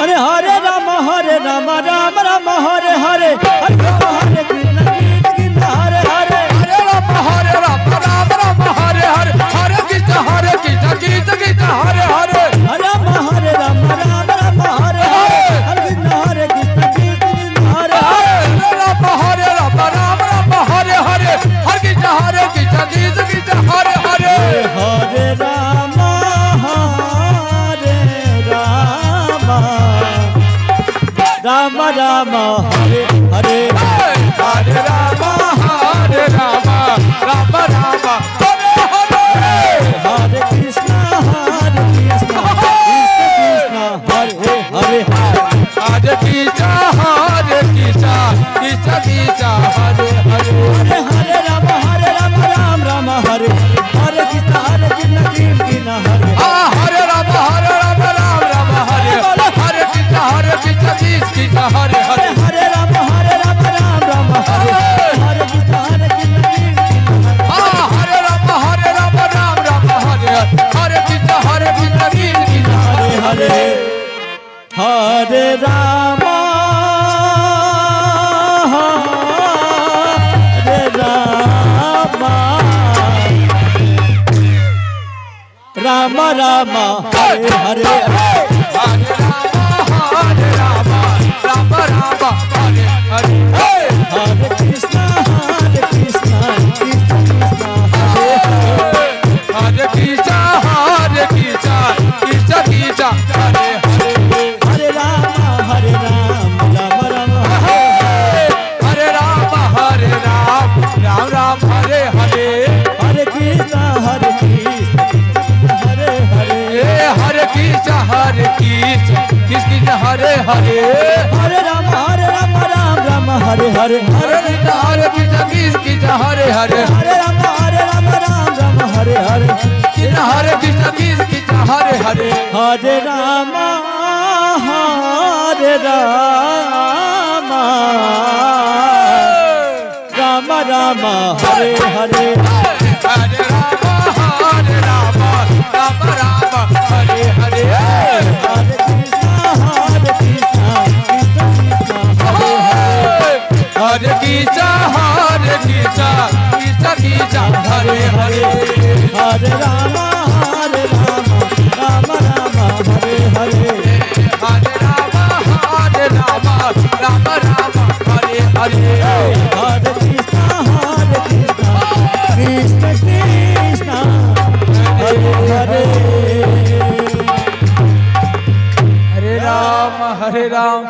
Hare Hare Ram Ram Ram Hare Hare Hare Krishna Krishna Hare Hare Hare Ram Ram Ram Hare Hare Hare Krishna Krishna Krishna Hare Hare Hare Ram Ram Ram Hare Hare Hare Krishna Krishna Krishna Hare Hare Hare Ram Ram Hare Hare Hare Krishna Krishna Krishna Hare Hare Hare Ram Ram Ram Hare Hare Hare Ram Ram Ram Hare Hare Hare Krishna Krishna Krishna Hare Hare Hare Krishna Krishna Krishna Hare Hare Hare Ram Ram Ram Hare Hare Krishna Krishna Krishna Hare Hare Ram Ram Hare Hare Krishna Krishna Krishna Hare Hare Hare Ram Ram Hare Hare Krishna Krishna Krishna Hare Ram Ram Hare Hare Krishna Krishna Krishna Hare Hare Hare Ram Ram Ram Hare Hare Hare Ram Ram Hare Hare Hare Krishna Krishna Krishna Hare Hare Hare Krishna Krishna Krishna Hare Hare Hare Ram Ram Ram Hare Ram Ram Hare Hare Hare Krishna Hare Hare Hare Krishna Krishna Hare Hare Hare Ram Ram Hare Hare Hare Krishna Krishna Hare Hare Hare Ram Ram Hare Hare Krishna Hare Krishna Krishna Hare Hare Hare Ram Ram Ram Hare Hare Hare Ram Ram Hare Hare Hare Krishna Krishna Krishna Hare Hare Hare Krishna Krishna Krishna Hare Hare Hare Ram Ram Hare Hare Hare Ram Ram Hare Hare Hare Krishna Krishna Krishna Hare Hare Hare Ram